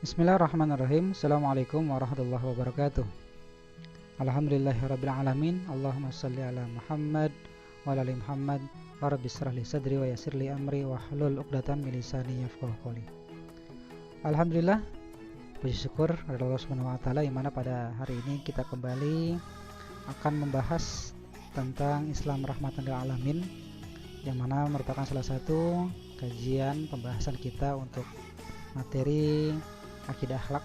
Bismillahirrahmanirrahim. Assalamualaikum warahmatullahi wabarakatuh. Alhamdulillahirabbil alamin. Allahumma shalli ala Muhammad wa ala ali Muhammad. Wa rabbi shrah li sadri wa yassir li amri wa hlul 'uqdatam min lisani yafqahu qawli. Alhamdulillah, puji syukur kepada Allah Subhanahu wa taala yang mana pada hari ini kita kembali akan membahas tentang Islam rahmatan lil alamin, yang mana merupakan salah satu kajian pembahasan kita untuk materi akidah akhlak,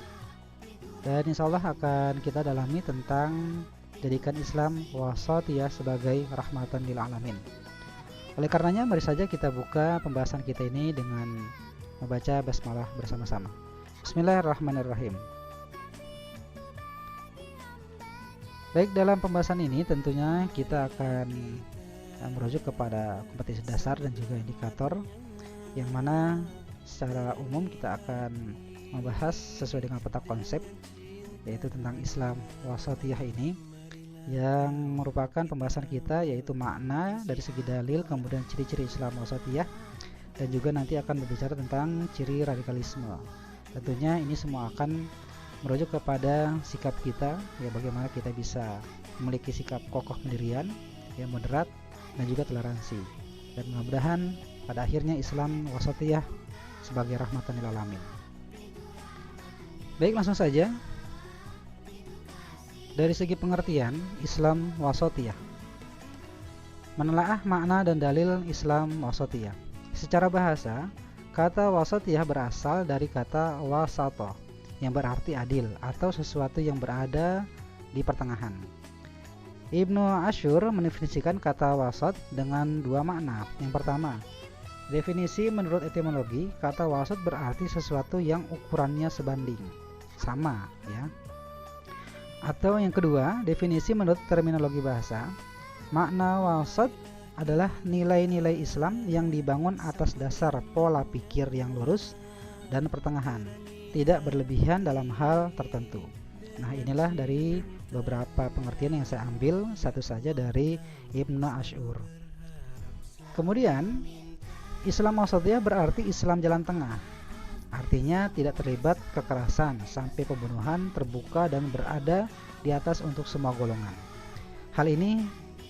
dan insyaallah akan kita dalami tentang jadikan Islam wasatiyah sebagai rahmatan lil alamin. Oleh karenanya mari saja kita buka pembahasan kita ini dengan membaca basmalah bersama-sama. Bismillahirrahmanirrahim. Baik, dalam pembahasan ini tentunya kita akan merujuk kepada kompetensi dasar dan juga indikator, yang mana secara umum kita akan membahas sesuai dengan peta konsep, yaitu tentang Islam wasatiyah ini, yang merupakan pembahasan kita yaitu makna dari segi dalil, kemudian ciri-ciri Islam wasatiyah, dan juga nanti akan berbicara tentang ciri radikalisme. Tentunya ini semua akan merujuk kepada sikap kita, ya, bagaimana kita bisa memiliki sikap kokoh pendirian, yang moderat, dan juga toleransi. Dan mudah-mudahan pada akhirnya Islam wasatiyah sebagai rahmatan lil alamin. Baik, langsung saja. Dari segi pengertian Islam wasatiyah, menelaah makna dan dalil Islam wasatiyah. Secara bahasa, kata wasatiyah berasal dari kata wasata, yang berarti adil atau sesuatu yang berada di pertengahan. Ibnu Ashur mendefinisikan kata wasat dengan dua makna. Yang pertama, definisi menurut etimologi, kata wasat berarti sesuatu yang ukurannya sebanding, sama, ya. Atau yang kedua, definisi menurut terminologi bahasa, makna wasat adalah nilai-nilai Islam yang dibangun atas dasar pola pikir yang lurus dan pertengahan, tidak berlebihan dalam hal tertentu. Nah, inilah dari beberapa pengertian yang saya ambil satu saja dari Ibnu Ashur. Kemudian, Islam wasatiyah berarti Islam jalan tengah. Artinya tidak terlibat kekerasan sampai pembunuhan, terbuka dan berada di atas untuk semua golongan. Hal ini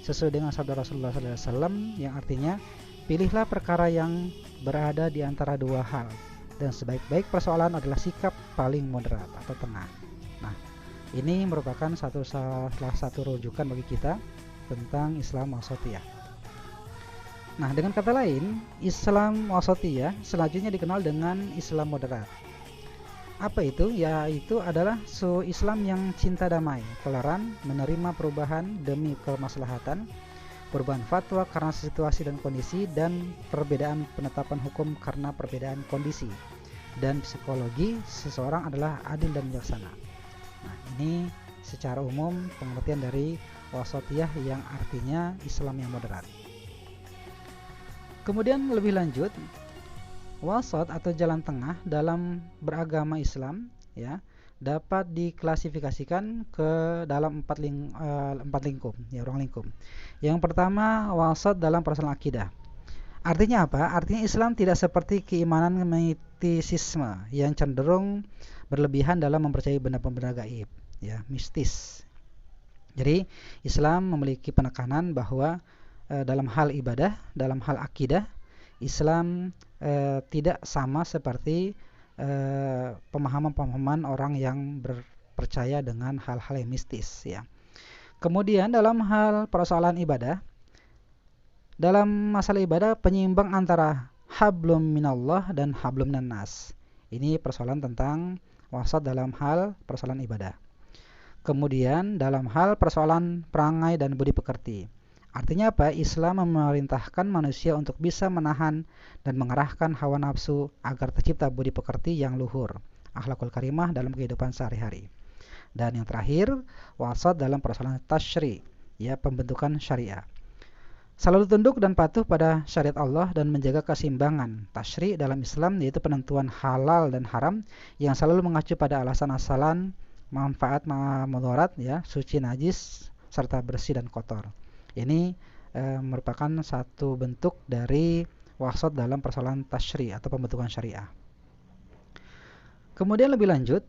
sesuai dengan sabda Rasulullah SAW yang artinya, pilihlah perkara yang berada di antara dua hal, dan sebaik-baik persoalan adalah sikap paling moderat atau tengah. Nah, ini merupakan salah satu rujukan bagi kita tentang Islam wasatiyah. Nah, dengan kata lain, Islam wasatiyah selanjutnya dikenal dengan Islam moderat. Apa itu? Yaitu adalah Islam yang cinta damai, toleran, menerima perubahan demi kemaslahatan, perubahan fatwa karena situasi dan kondisi, dan perbedaan penetapan hukum karena perbedaan kondisi. Dan psikologi seseorang adalah adil dan bijaksana. Nah, ini secara umum pengertian dari wasatiyah yang artinya Islam yang moderat. Kemudian lebih lanjut, wasat atau jalan tengah dalam beragama Islam, ya, dapat diklasifikasikan ke dalam empat lingkup, ya, ruang lingkup. Yang pertama, wasat dalam persoalan akidah. Artinya apa? Artinya Islam tidak seperti keimanan mistisisme yang cenderung berlebihan dalam mempercayai benda-benda gaib, ya, mistis. Jadi Islam memiliki penekanan bahwa dalam hal ibadah, dalam hal akidah, Islam tidak sama seperti pemahaman-pemahaman orang yang percaya dengan hal-hal yang mistis, ya. Kemudian dalam hal persoalan ibadah, dalam masalah ibadah penyeimbang antara hablum minallah dan hablum minannas. Ini persoalan tentang wasat dalam hal persoalan ibadah. Kemudian dalam hal persoalan perangai dan budi pekerti. Artinya apa? Islam memerintahkan manusia untuk bisa menahan dan mengarahkan hawa nafsu agar tercipta budi pekerti yang luhur, akhlakul karimah dalam kehidupan sehari-hari. Dan yang terakhir, wasat dalam persoalan tasyri', ya, pembentukan syariah. Selalu tunduk dan patuh pada syariat Allah dan menjaga keseimbangan. Tasyri' dalam Islam yaitu penentuan halal dan haram yang selalu mengacu pada alasan-asalan manfaat mudarat, ya, suci najis serta bersih dan kotor. Ini merupakan satu bentuk dari wasat dalam persoalan tasyri' atau pembentukan syariah. Kemudian lebih lanjut,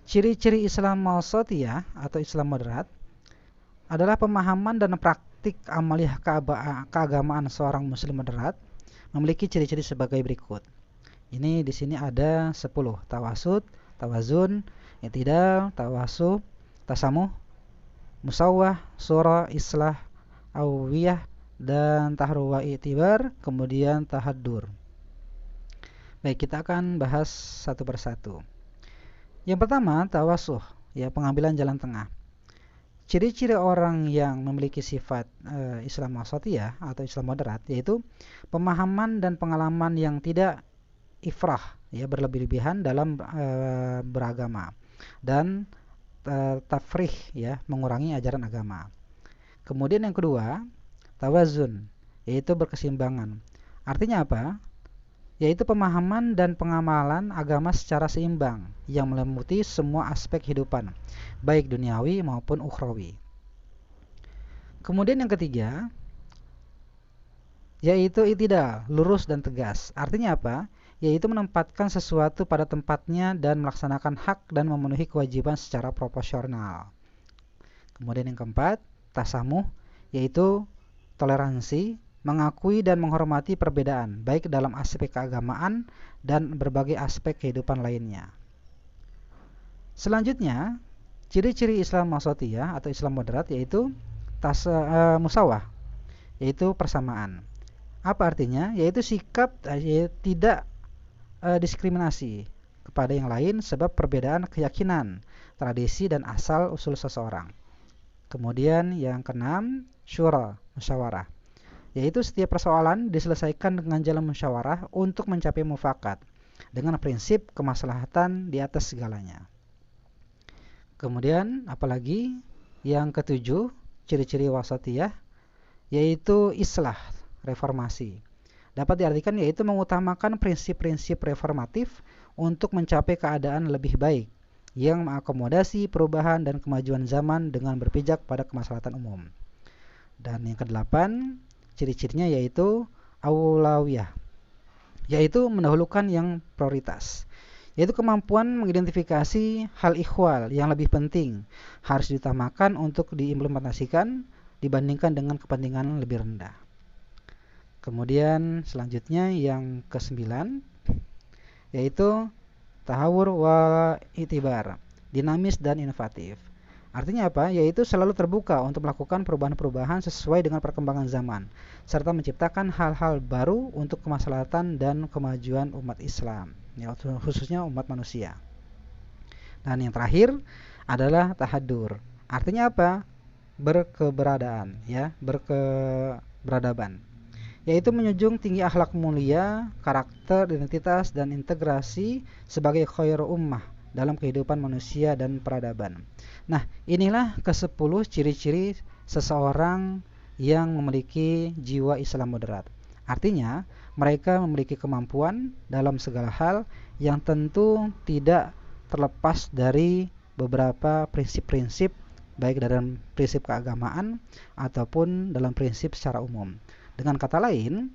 ciri-ciri Islam wasatiyah atau Islam moderat adalah pemahaman dan praktik amaliyah keagamaan seorang muslim moderat memiliki ciri-ciri sebagai berikut. Ini di sini ada 10: tawasud, tawazun, i'tidal, tawasub, tasamuh, musawwah, surah, islah, awiyah, dan tahru wa i'tibar, kemudian tahaddur. Baik, kita akan bahas satu persatu. Yang pertama, tawasuh, ya, pengambilan jalan tengah. Ciri-ciri orang yang memiliki sifat Islam wasatiyah atau Islam moderat yaitu pemahaman dan pengalaman yang tidak ifrah, ya, berlebih-lebihan dalam beragama, dan tafrih, ya, mengurangi ajaran agama. Kemudian yang kedua, tawazun, yaitu berkeseimbangan. Artinya apa? Yaitu pemahaman dan pengamalan agama secara seimbang yang meliputi semua aspek kehidupan, baik duniawi maupun ukhrawi. Kemudian yang ketiga, yaitu i'tidal, lurus dan tegas. Artinya apa? Yaitu menempatkan sesuatu pada tempatnya dan melaksanakan hak dan memenuhi kewajiban secara proporsional. Kemudian yang keempat, tasamuh, yaitu toleransi, mengakui dan menghormati perbedaan, baik dalam aspek keagamaan dan berbagai aspek kehidupan lainnya. Selanjutnya, ciri-ciri Islam wasatiyah atau Islam moderat yaitu musawah, yaitu persamaan. Apa artinya? Yaitu sikap tidak diskriminasi kepada yang lain sebab perbedaan keyakinan, tradisi, dan asal usul seseorang. Kemudian yang keenam, syura, musyawarah, yaitu setiap persoalan diselesaikan dengan jalan musyawarah untuk mencapai mufakat dengan prinsip kemaslahatan di atas segalanya. Kemudian apalagi yang ketujuh, ciri-ciri wasatiyah yaitu islah, reformasi. Dapat diartikan yaitu mengutamakan prinsip-prinsip reformatif untuk mencapai keadaan lebih baik yang mengakomodasi perubahan dan kemajuan zaman dengan berpijak pada kemaslahatan umum. Dan yang kedelapan, ciri-cirinya yaitu aulawiyah, yaitu mendahulukan yang prioritas, yaitu kemampuan mengidentifikasi hal ikhwal yang lebih penting harus diutamakan untuk diimplementasikan dibandingkan dengan kepentingan lebih rendah. Kemudian selanjutnya yang kesembilan, yaitu tahawur wa itibar, dinamis dan inovatif. Artinya apa? Yaitu selalu terbuka untuk melakukan perubahan-perubahan sesuai dengan perkembangan zaman, serta menciptakan hal-hal baru untuk kemaslahatan dan kemajuan umat Islam, ya, khususnya umat manusia. Dan yang terakhir adalah tahaddur. Artinya apa? Berkeberadaan, ya, berkeberadaban, yaitu menjunjung tinggi akhlak mulia, karakter, identitas, dan integrasi sebagai khairu ummah dalam kehidupan manusia dan peradaban. Nah, inilah ke-10 ciri-ciri seseorang yang memiliki jiwa Islam moderat. Artinya, mereka memiliki kemampuan dalam segala hal yang tentu tidak terlepas dari beberapa prinsip-prinsip, baik dalam prinsip keagamaan ataupun dalam prinsip secara umum. Dengan kata lain,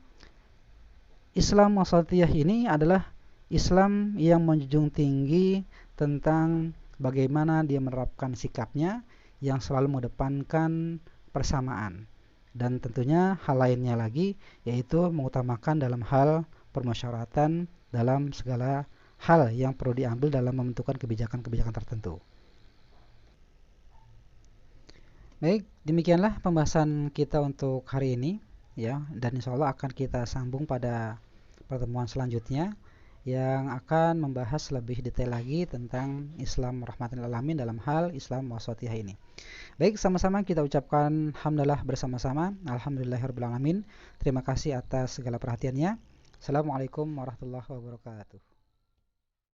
Islam wasatiyah ini adalah Islam yang menjunjung tinggi tentang bagaimana dia menerapkan sikapnya yang selalu mengedepankan persamaan, dan tentunya hal lainnya lagi yaitu mengutamakan dalam hal permusyawaratan dalam segala hal yang perlu diambil dalam menentukan kebijakan-kebijakan tertentu. Baik, demikianlah pembahasan kita untuk hari ini, ya, dan insya Allah akan kita sambung pada pertemuan selanjutnya yang akan membahas lebih detail lagi tentang Islam rahmatan lil alamin dalam hal Islam wasatiyah ini. Baik, sama-sama kita ucapkan hamdalah bersama-sama. Alhamdulillahirabbil alamin. Terima kasih atas segala perhatiannya. Assalamualaikum warahmatullahi wabarakatuh.